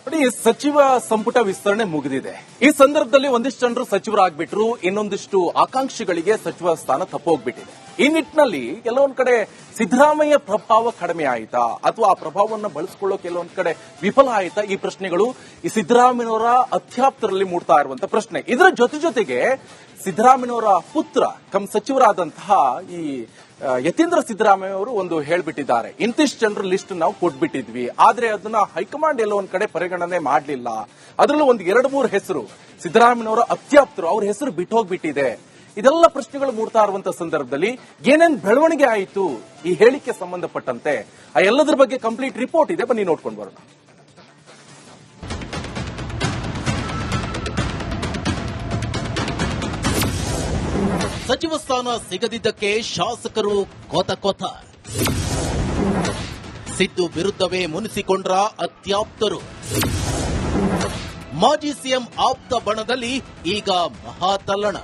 ನೋಡಿ, ಸಚಿವ ಸಂಪುಟ ವಿಸ್ತರಣೆ ಮುಗಿದಿದೆ. ಈ ಸಂದರ್ಭದಲ್ಲಿ ಒಂದಿಷ್ಟು ಜನರು ಸಚಿವರಾಗ್ಬಿಟ್ರು, ಇನ್ನೊಂದಿಷ್ಟು ಆಕಾಂಕ್ಷಿಗಳಿಗೆ ಸಚಿವ ಸ್ಥಾನ ತಪ್ಪೋಗ್ಬಿಟ್ಟಿದೆ. ಈ ನಿಟ್ಟಿನಲ್ಲಿ ಕೆಲವೊಂದ್ ಕಡೆ ಸಿದ್ದರಾಮಯ್ಯ ಪ್ರಭಾವ ಕಡಿಮೆ ಆಯ್ತಾ ಅಥವಾ ಆ ಪ್ರಭಾವವನ್ನು ಬಳಸಿಕೊಳ್ಳೋಕೆ ಕೆಲವೊಂದ್ ಕಡೆ ವಿಫಲ ಆಯ್ತಾ? ಈ ಪ್ರಶ್ನೆಗಳು ಈ ಸಿದ್ದರಾಮಯ್ಯನವರ ಅತ್ಯಾಪ್ತರಲ್ಲಿ ಮೂಡ್ತಾ ಇರುವಂತ ಪ್ರಶ್ನೆ. ಇದರ ಜೊತೆಗೆ ಸಿದ್ದರಾಮಯ್ಯನವರ ಪುತ್ರ ಸಚಿವರಾದಂತಹ ಈ ಯತೀಂದ್ರ ಸಿದ್ದರಾಮಯ್ಯ ಅವರು ಒಂದು ಹೇಳ್ಬಿಟ್ಟಿದ್ದಾರೆ, ಇಂತಿಷ್ಟು ಜನರ ಲಿಸ್ಟ್ ನಾವು ಕೊಟ್ಬಿಟ್ಟಿದ್ವಿ, ಆದ್ರೆ ಅದನ್ನ ಹೈಕಮಾಂಡ್ ಎಲ್ಲೋ ಒಂದ್ ಕಡೆ ಪರಿಗಣನೆ ಮಾಡಲಿಲ್ಲ. ಅದರಲ್ಲೂ ಒಂದು 2-3 ಹೆಸರು ಸಿದ್ದರಾಮಯ್ಯನವರ ಅತ್ಯಾಪ್ತರು, ಅವ್ರ ಹೆಸರು ಬಿಟ್ಟೋಗ್ಬಿಟ್ಟಿದೆ. ಇದೆಲ್ಲ ಪ್ರಶ್ನೆಗಳು ಮೂಡ್ತಾ ಇರುವಂತಹ ಸಂದರ್ಭದಲ್ಲಿ ಏನೇನ್ ಬೆಳವಣಿಗೆ ಆಯಿತು ಈ ಹೇಳಿಕೆ ಸಂಬಂಧಪಟ್ಟಂತೆ ಆ ಎಲ್ಲದರ ಬಗ್ಗೆ ಕಂಪ್ಲೀಟ್ ರಿಪೋರ್ಟ್ ಇದೆ, ಬನ್ನಿ ನೋಡ್ಕೊಂಡು ಬರೋಣ. ಸಚಿವ ಸ್ಥಾನ ಸಿಗದಿದ್ದಕ್ಕೆ ಶಾಸಕರು ಕೊತ. ಸಿದ್ದು ವಿರುದ್ಧವೇ ಮುನಿಸಿಕೊಂಡ್ರ ಅತ್ಯಾಪ್ತರು. ಮಾಜಿ ಸಿಎಂ ಆಪ್ತ ಬಣದಲ್ಲಿ ಈಗ ಮಹಾತಲ್ಲಣ.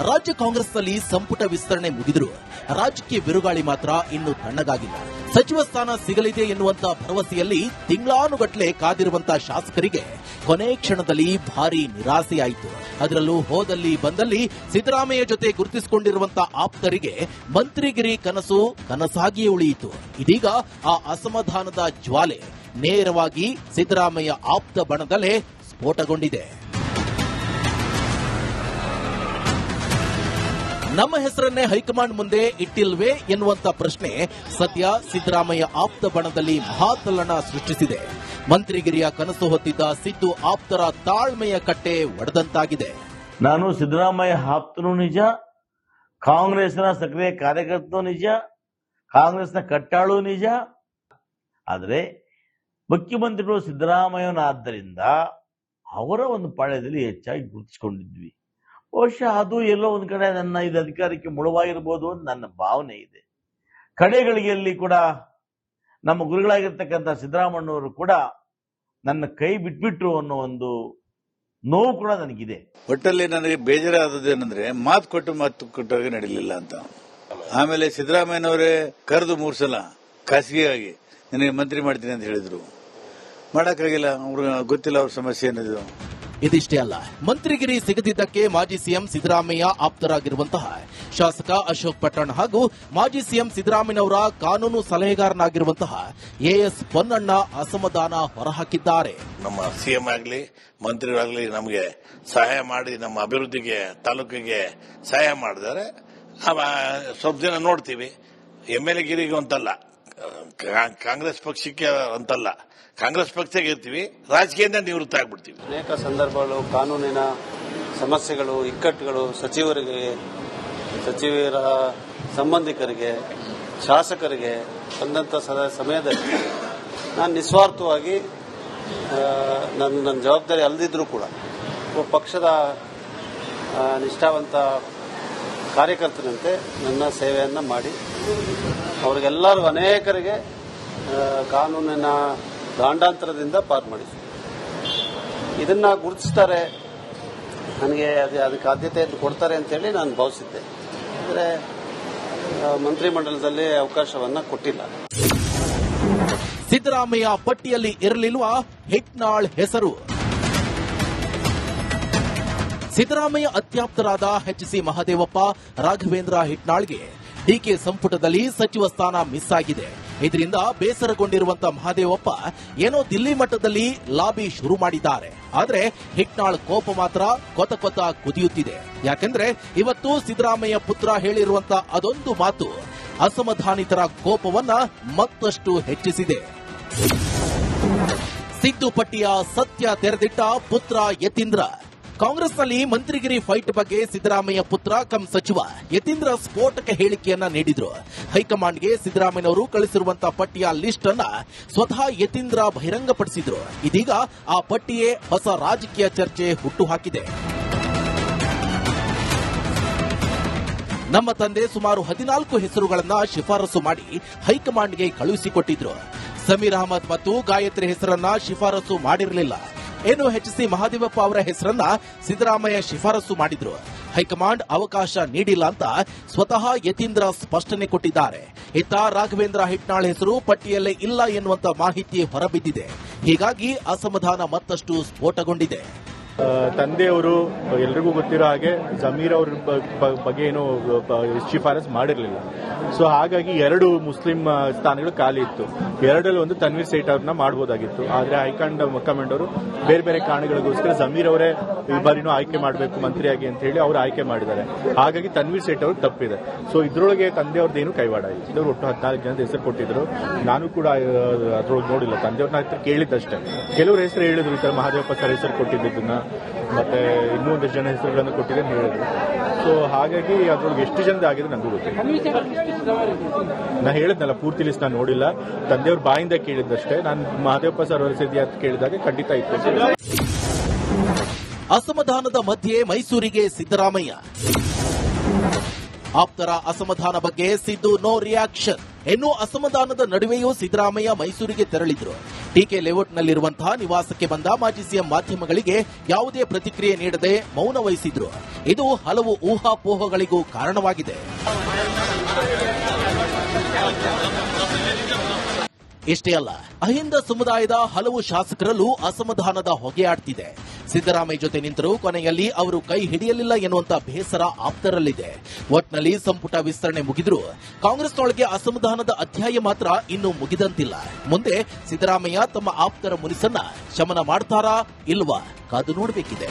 ರಾಜ್ಯ ಕಾಂಗ್ರೆಸ್ನಲ್ಲಿ ಸಂಪುಟ ವಿಸ್ತರಣೆ ಮುಗಿದರೂ ರಾಜಕೀಯ ಬಿರುಗಾಳಿ ಮಾತ್ರ ಇನ್ನೂ ತಣ್ಣಗಾಗಿಲ್ಲ. ಸಚಿವ ಸ್ಥಾನ ಸಿಗಲಿದೆ ಎನ್ನುವಂತ ಭರವಸೆಯಲ್ಲಿ ತಿಂಗಳಾನುಗಟ್ಟಲೆ ಕಾದಿರುವಂತಹ ಶಾಸಕರಿಗೆ ಕೊನೆ ಕ್ಷಣದಲ್ಲಿ ಭಾರಿ ನಿರಾಸೆಯಾಯಿತು. ಅದರಲ್ಲೂ ಹೋದಲ್ಲಿ ಬಂದಲ್ಲಿ ಸಿದ್ದರಾಮಯ್ಯ ಜೊತೆ ಗುರುತಿಸಿಕೊಂಡಿರುವಂತಹ ಆಪ್ತರಿಗೆ ಮಂತ್ರಿಗಿರಿ ಕನಸಾಗಿಯೇ ಉಳಿಯಿತು. ಇದೀಗ ಆ ಅಸಮಾಧಾನದ ಜ್ವಾಲೆ ನೇರವಾಗಿ ಸಿದ್ದರಾಮಯ್ಯ ಆಪ್ತ ಬಣದಲ್ಲೇ ಸ್ಫೋಟಗೊಂಡಿದೆ. ನಮ್ಮ ಹೆಸರನ್ನೇ ಹೈಕಮಾಂಡ್ ಮುಂದೆ ಇಟ್ಟಿಲ್ವೇ ಎನ್ನುವಂತ ಪ್ರಶ್ನೆ ಸದ್ಯ ಸಿದ್ದರಾಮಯ್ಯ ಆಪ್ತ ಬಣದಲ್ಲಿ ಮಹಾತಲ್ಲಣ ಸೃಷ್ಟಿಸಿದೆ. ಮಂತ್ರಿಗಿರಿಯ ಕನಸು ಹೊತ್ತಿದ್ದ ಸಿದ್ದು ಆಪ್ತರ ತಾಳ್ಮೆಯ ಕಟ್ಟೆ ಒಡೆದಂತಾಗಿದೆ. ನಾನು ಸಿದ್ದರಾಮಯ್ಯ ಆಪ್ತನೂ ನಿಜ, ಕಾಂಗ್ರೆಸ್ನ ಸಕ್ರಿಯ ಕಾರ್ಯಕರ್ತನೂ ನಿಜ, ಕಾಂಗ್ರೆಸ್ನ ಕಟ್ಟಾಳು ನಿಜ. ಆದರೆ ಮುಖ್ಯಮಂತ್ರಿಗಳು ಸಿದ್ದರಾಮಯ್ಯನಾದ್ದರಿಂದ ಅವರ ಒಂದು ಪಾಳ್ಯದಲ್ಲಿ ಹೆಚ್ಚಾಗಿ ಗುರುತಿಸಿಕೊಂಡಿದ್ವಿ. ಬಹುಶಃ ಅದು ಎಲ್ಲೋ ಒಂದ್ ಕಡೆ ನನ್ನ ಇದು ಅಧಿಕಾರಕ್ಕೆ ಮುಳುವಾಗಿರ್ಬೋದು ಅಂತ ನನ್ನ ಭಾವನೆ ಇದೆ. ಕಡೆಗಳಿಗೆಯಲ್ಲಿ ಕೂಡ ನಮ್ಮ ಗುರುಗಳಾಗಿರ್ತಕ್ಕಂಥ ಸಿದ್ದರಾಮಯ್ಯನವರು ಕೂಡ ನನ್ನ ಕೈ ಬಿಟ್ಬಿಟ್ರು ಅನ್ನೋ ಒಂದು ನೋವು ಕೂಡ ನನಗಿದೆ. ಒಟ್ಟಲ್ಲಿ ನನಗೆ ಬೇಜಾರಾದದೇನೆಂದ್ರೆ ಮಾತು ಕೊಟ್ಟವ್ರಿಗೆ ನಡೀಲಿಲ್ಲ ಅಂತ. ಆಮೇಲೆ ಸಿದ್ದರಾಮಯ್ಯನವರೇ ಕರೆದು 3 ಸಲ ಖಾಸಗಿಯಾಗಿ ನನಗೆ ಮಂತ್ರಿ ಮಾಡ್ತೀನಿ ಅಂತ ಹೇಳಿದ್ರು. ಮಾಡಕ್ಕಾಗಿಲ್ಲ, ಅವ್ರಿಗೆ ಗೊತ್ತಿಲ್ಲ ಅವ್ರ ಸಮಸ್ಯೆ ಏನಿದೆ. ಇದಿಷ್ಟೇ ಅಲ್ಲ, ಮಂತ್ರಿಗಿರಿ ಸಿಗದಿದ್ದಕ್ಕೆ ಮಾಜಿ ಸಿಎಂ ಸಿದ್ದರಾಮಯ್ಯ ಆಪ್ತರಾಗಿರುವಂತಹ ಶಾಸಕ ಅಶೋಕ್ ಪಟ್ಟಣ್ ಹಾಗೂ ಮಾಜಿ ಸಿಎಂ ಸಿದ್ದರಾಮಯ್ಯನವರ ಕಾನೂನು ಸಲಹೆಗಾರನಾಗಿರುವಂತಹ ಎಎಸ್ ಪೊನ್ನಣ್ಣ ಅಸಮಾಧಾನ ಹೊರಹಾಕಿದ್ದಾರೆ. ನಮ್ಮ ಸಿಎಂ ಆಗಲಿ ಮಂತ್ರಿಗಳಾಗಲಿ ನಮಗೆ ಸಹಾಯ ಮಾಡಿ ನಮ್ಮ ಅಭಿವೃದ್ಧಿಗೆ ತಾಲೂಕಿಗೆ ಸಹಾಯ ಮಾಡಿದರೆ ಸ್ವಲ್ಪ ಜನ ನೋಡ್ತೀವಿ. MLA ಗಿರಿಗೆ ಅಂತಲ್ಲ, ಕಾಂಗ್ರೆಸ್ ಪಕ್ಷಕ್ಕೆ ಅಂತಲ್ಲ, ಕಾಂಗ್ರೆಸ್ ಪಕ್ಷಕ್ಕೆ ಇರ್ತೀವಿ, ರಾಜಕೀಯದಿಂದ ನಿವೃತ್ತ ಆಗ್ಬಿಡ್ತೀವಿ. ಅನೇಕ ಸಂದರ್ಭಗಳು ಕಾನೂನಿನ ಸಮಸ್ಯೆಗಳು, ಇಕ್ಕಟ್ಟುಗಳು ಸಚಿವರ ಸಂಬಂಧಿಕರಿಗೆ, ಶಾಸಕರಿಗೆ ಬಂದಂಥ ಸಮಯದಲ್ಲಿ ನಾನು ನಿಸ್ವಾರ್ಥವಾಗಿ ನನ್ನ ಜವಾಬ್ದಾರಿ ಅಲ್ಲದಿದ್ರೂ ಕೂಡ ಪಕ್ಷದ ನಿಷ್ಠಾವಂತ ಕಾರ್ಯಕರ್ತನಂತೆ ನನ್ನ ಸೇವೆಯನ್ನು ಮಾಡಿ ಅವರಿಗೆಲ್ಲರಿಗೂ ಅನೇಕರಿಗೆ ಕಾನೂನಿನ ದಾಂಡಾಂತರದಿಂದ ಪಾರು ಮಾಡಿಸಿ ಇದನ್ನ ಗುರುತಿಸ್ತಾರೆ, ನನಗೆ ಅದಕ್ಕೆ ಆದ್ಯತೆಯನ್ನು ಕೊಡ್ತಾರೆ ಅಂತೇಳಿ ನಾನು ಭಾವಿಸಿದ್ದೆ. ಆದರೆ ಮಂತ್ರಿಮಂಡಲದಲ್ಲಿ ಅವಕಾಶವನ್ನ ಕೊಟ್ಟಿಲ್ಲ. ಸಿದ್ದರಾಮಯ್ಯ ಪಟ್ಟಿಯಲ್ಲಿ ಇರಲಿಲ್ವಾ ಹಿಟ್ನಾಳ್ ಹೆಸರು? ಸಿದ್ದರಾಮಯ್ಯ ಅತ್ಯಾಪ್ತರಾದ ಎಚ್.ಸಿ. ಮಹದೇವಪ್ಪ, ರಾಘವೇಂದ್ರ ಹಿಟ್ನಾಳ್ಗೆ ಡಿಕೆ ಸಂಪುಟದಲ್ಲಿ ಸಚಿವ ಸ್ಥಾನ ಮಿಸ್ ಆಗಿದೆ. ಇದರಿಂದ ಬೇಸರಗೊಂಡಿರುವಂತಹ ಮಹದೇವಪ್ಪ ಏನೋ ದಿಲ್ಲಿ ಮಟ್ಟದಲ್ಲಿ ಲಾಬಿ ಶುರು ಮಾಡಿದ್ದಾರೆ. ಆದರೆ ಹಿಟ್ನಾಳ್ ಕೋಪ ಮಾತ್ರ ಕೊತ ಕುದಿಯುತ್ತಿದೆ. ಯಾಕೆಂದ್ರೆ ಇವತ್ತು ಸಿದ್ದರಾಮಯ್ಯ ಪುತ್ರ ಹೇಳಿರುವಂತಹ ಅದೊಂದು ಮಾತು ಅಸಮಾಧಾನಿತರ ಕೋಪವನ್ನ ಮತ್ತಷ್ಟು ಹೆಚ್ಚಿಸಿದೆ. ಸಿದ್ದು ಪಟ್ಟಿಯ ಸತ್ಯ ತೆರೆದಿಟ್ಟ ಪುತ್ರ ಯತೀಂದ್ರ. ಕಾಂಗ್ರೆಸ್ನಲ್ಲಿ ಮಂತ್ರಿಗಿರಿ ಫೈಟ್ ಬಗ್ಗೆ ಸಿದ್ದರಾಮಯ್ಯ ಪುತ್ರ ಸಚಿವ ಯತೀಂದ್ರ ಸ್ಫೋಟಕ ಹೇಳಿಕೆಯನ್ನ ನೀಡಿದ್ರು. ಹೈಕಮಾಂಡ್ಗೆ ಸಿದ್ದರಾಮಯ್ಯನವರು ಕಳಿಸಿರುವಂತಹ ಪಟ್ಟಿಯ ಲಿಸ್ಟ್ ಅನ್ನ ಸ್ವತಃ ಯತೀಂದ್ರ ಬಹಿರಂಗಪಡಿಸಿದ್ರು. ಇದೀಗ ಆ ಪಟ್ಟಿಯೇ ಹೊಸ ರಾಜಕೀಯ ಚರ್ಚೆ ಹುಟ್ಟುಹಾಕಿದೆ. ನಮ್ಮ ತಂದೆ ಸುಮಾರು 14 ಹೆಸರುಗಳನ್ನ ಶಿಫಾರಸು ಮಾಡಿ ಹೈಕಮಾಂಡ್ಗೆ ಕಳುಹಿಸಿಕೊಟ್ಟಿದ್ರು. ಸಮೀರ್ ಅಹಮದ್ ಮತ್ತು ಗಾಯತ್ರಿ ಹೆಸರನ್ನ ಶಿಫಾರಸು ಮಾಡಿರಲಿಲ್ಲ. ಏನು ಎಚ್.ಸಿ. ಮಹದೇವಪ್ಪ ಅವರ ಹೆಸರನ್ನ ಸಿದ್ದರಾಮಯ್ಯ ಶಿಫಾರಸು ಮಾಡಿದ್ರು. ಹೈಕಮಾಂಡ್ ಅವಕಾಶ ನೀಡಿಲ್ಲ ಅಂತ ಸ್ವತಃ ಯತೀಂದ್ರ ಸ್ಪಷ್ಟನೆ ಕೊಟ್ಟಿದ್ದಾರೆ. ಇತ್ತ ರಾಘವೇಂದ್ರ ಹಿಟ್ನಾಳ್ ಹೆಸರು ಪಟ್ಟಿಯಲ್ಲೇ ಇಲ್ಲ ಎನ್ನುವಂತ ಮಾಹಿತಿ ಹೊರಬಿದ್ದಿದೆ. ಹೀಗಾಗಿ ಅಸಮಾಧಾನ ಮತ್ತಷ್ಟು ಸ್ಫೋಟಗೊಂಡಿದೆ. ತಂದೆಯವರು ಎಲ್ರಿಗೂ ಗೊತ್ತಿರೋ ಹಾಗೆ ಜಮೀರ್ ಅವ್ರ ಬಗ್ಗೆ ಏನು ಶಿಫಾರಸ್ ಮಾಡಿರಲಿಲ್ಲ. ಸೊ ಹಾಗಾಗಿ 2 ಮುಸ್ಲಿಂ ಸ್ಥಾನಗಳು ಖಾಲಿ ಇತ್ತು. 2ರಲ್ಲಿ ಒಂದು ತನ್ವೀರ್ ಸೇಠ್ ಅವ್ರನ್ನ ಮಾಡಬಹುದಾಗಿತ್ತು. ಆದ್ರೆ ಹೈಕಮಾಂಡ್ ಅವರು ಬೇರೆ ಬೇರೆ ಕಾರಣಗಳಿಗೋಸ್ಕರ ಜಮೀರ್ ಅವರೇ ಈ ಬಾರಿನೂ ಆಯ್ಕೆ ಮಾಡಬೇಕು ಮಂತ್ರಿಯಾಗಿ ಅಂತ ಹೇಳಿ ಅವರು ಆಯ್ಕೆ ಮಾಡಿದ್ದಾರೆ. ಹಾಗಾಗಿ ತನ್ವೀರ್ ಸೇಠ್ ಅವ್ರಿಗೆ ತಪ್ಪಿದೆ. ಸೊ ಇದ್ರೊಳಗೆ ತಂದೆಯವ್ರದ್ದೇನು ಕೈವಾಡ ಇಲ್ಲ. ಇದ್ರು ಒಟ್ಟು 14 ಜನದ ಹೆಸರು ಕೊಟ್ಟಿದ್ರು. ನಾನು ಕೂಡ ಅದ್ರೊಳಗೆ ನೋಡಿಲ್ಲ, ತಂದೆಯವ್ರನ್ನ ಹತ್ರ ಕೇಳಿದ್ದಷ್ಟೇ. ಕೆಲವರು ಹೆಸರು ಹೇಳಿದ್ರು, ಈ ತರ ಮಹಾದೇವಪ್ಪ ಸರ್ ಹೆಸರು ಕೊಟ್ಟಿದ್ದನ್ನ, ಮತ್ತೆ ಇನ್ನೂ ಒಂದಷ್ಟು ಜನ ಹೆಸರುಗಳನ್ನು ಕೊಟ್ಟಿದೆ ಅಂತ ಹೇಳಿದ್ರು. ಸೊ ಹಾಗಾಗಿ ಅದ್ರೊಳಗೆ ಎಷ್ಟು ಜನದ ಆಗಿದೆ ನನಗೂ ಗೊತ್ತಿಲ್ಲ. ನಾ ಹೇಳಿದ್ನಲ್ಲ, ಪೂರ್ತಿ ಲಿಸ್ಟ್ ನಾನು ನೋಡಿಲ್ಲ, ತಂದೆಯವ್ರ ಬಾಯಿಂದ ಕೇಳಿದ್ದಷ್ಟೇ. ನಾನು ಮಹಾದೇವಪ್ಪ ಸರ್ ಅವರ ಹೆಸರು ಅಂತ ಕೇಳಿದಾಗ ಖಂಡಿತ ಇತ್ತು. ಅಸಮಾಧಾನದ ಮಧ್ಯೆ ಮೈಸೂರಿಗೆ ಸಿದ್ದರಾಮಯ್ಯ. ಆಪ್ತರ ಅಸಮಾಧಾನ ಬಗ್ಗೆ ಸಿದ್ದು ನೋ ರಿಯಾಕ್ಷನ್. ಇನ್ನು ಅಸಮಾಧಾನದ ನಡುವೆಯೂ ಸಿದ್ದರಾಮಯ್ಯ ಮೈಸೂರಿಗೆ ತೆರಳಿದ್ರು. ಟಿಕೆ ಲೇಔಟ್ನಲ್ಲಿರುವಂತಹ ನಿವಾಸಕ್ಕೆ ಬಂದ ಮಾಜಿ ಸಿಎಂ ಮಾಧ್ಯಮಗಳಿಗೆ ಯಾವುದೇ ಪ್ರತಿಕ್ರಿಯೆ ನೀಡದೆ ಮೌನ ವಹಿಸಿದ್ರು. ಇದು ಹಲವು ಊಹಾಪೋಹಗಳಿಗೂ ಕಾರಣವಾಗಿದೆ. ಇಷ್ಟೇ ಅಲ್ಲ, ಅಹಿಂದ ಸಮುದಾಯದ ಹಲವು ಶಾಸಕರಲ್ಲೂ ಅಸಮಾಧಾನದ ಹೊಗೆಯಾಡ್ತಿದೆ. ಸಿದ್ದರಾಮಯ್ಯ ಜೊತೆ ನಿಂತರೂ ಕೊನೆಯಲ್ಲಿ ಅವರು ಕೈ ಹಿಡಿಯಲಿಲ್ಲ ಎನ್ನುವಂತ ಬೇಸರ ಆಪ್ತರಲ್ಲಿದೆ. ಒಟ್ನಲ್ಲಿ ಸಂಪುಟ ವಿಸ್ತರಣೆ ಮುಗಿದ್ರು ಕಾಂಗ್ರೆಸ್ನೊಳಗೆ ಅಸಮಾಧಾನದ ಅಧ್ಯಾಯ ಮಾತ್ರ ಇನ್ನೂ ಮುಗಿದಂತಿಲ್ಲ. ಮುಂದೆ ಸಿದ್ದರಾಮಯ್ಯ ತಮ್ಮ ಆಪ್ತರ ಮುನಿಸನ್ನ ಶಮನ ಮಾಡ್ತಾರಾ ಇಲ್ವಾ ಕಾದು ನೋಡಬೇಕಿದೆ.